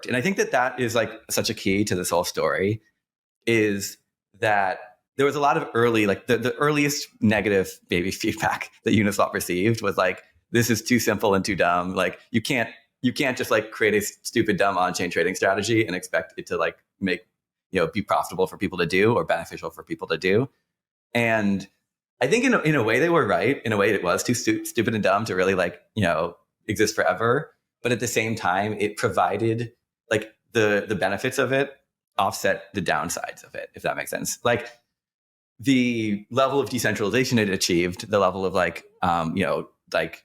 worked. And I think that that is like such a key to this whole story, is that there was a lot of early, like the earliest negative baby feedback that Uniswap received was like, this is too simple and too dumb. Like you can't just like create a stupid, dumb on-chain trading strategy and expect it to like make, be profitable for people to do or beneficial for people to do. And I think in a way they were right. In a way it was too stupid and dumb to really like, exist forever. But at the same time, it provided like the benefits of it offset the downsides of it, if that makes sense. Like the level of decentralization it achieved, the level of like, like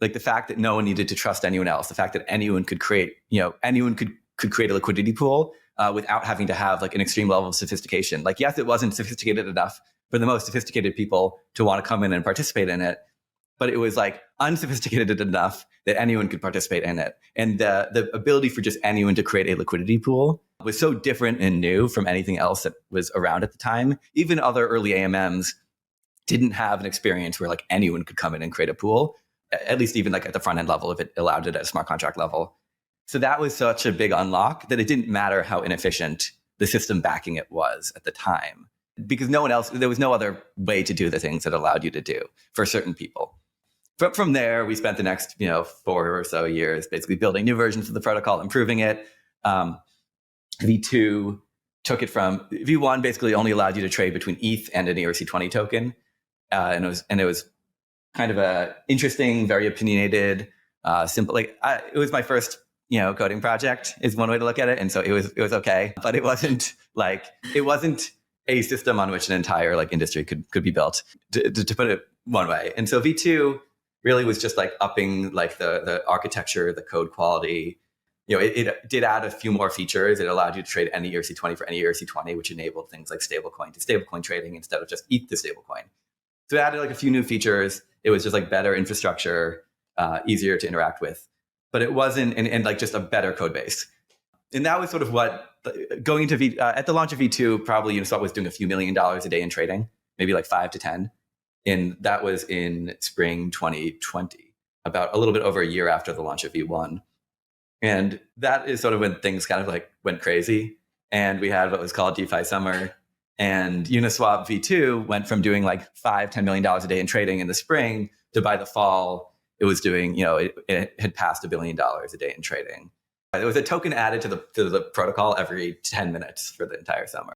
the fact that no one needed to trust anyone else, the fact that anyone could create, anyone could create a liquidity pool without having to have like an extreme level of sophistication. Like, yes, it wasn't sophisticated enough for the most sophisticated people to want to come in and participate in it, but it was like unsophisticated enough that anyone could participate in it. And the ability for just anyone to create a liquidity pool was so different and new from anything else that was around at the time. Even other early AMMs didn't have an experience where like anyone could come in and create a pool, at least even like at the front end level, if it allowed it at a smart contract level. So that was such a big unlock that it didn't matter how inefficient the system backing it was at the time, because there was no other way to do the things that allowed you to do for certain people. From there, we spent the next 4 or so years basically building new versions of the protocol, improving it. V2 took it from V1 basically only allowed you to trade between ETH and an ERC20 token, and it was kind of a interesting, very opinionated, simple. Like it was my first coding project is one way to look at it, and so it was okay, but it wasn't a system on which an entire like industry could be built, to put it one way. And so V2 really was just like upping like the architecture, the code quality. It did add a few more features. It allowed you to trade any ERC20 for any ERC20, which enabled things like stablecoin to stablecoin trading instead of just ETH to stablecoin. So it added like a few new features. It was just like better infrastructure, easier to interact with, but it wasn't, and like just a better code base. And that was sort of what going into at the launch of V2, probably Uniswap was doing a few $1 million a day in trading, maybe like 5 to 10. And that was in spring 2020, about a little bit over a year after the launch of V1. And that is sort of when things kind of like went crazy. And we had what was called DeFi summer. And Uniswap V2 went from doing like $5-10 million a day in trading in the spring to by the fall, it was doing, it had passed $1 billion a day in trading. There was a token added to the protocol every 10 minutes for the entire summer.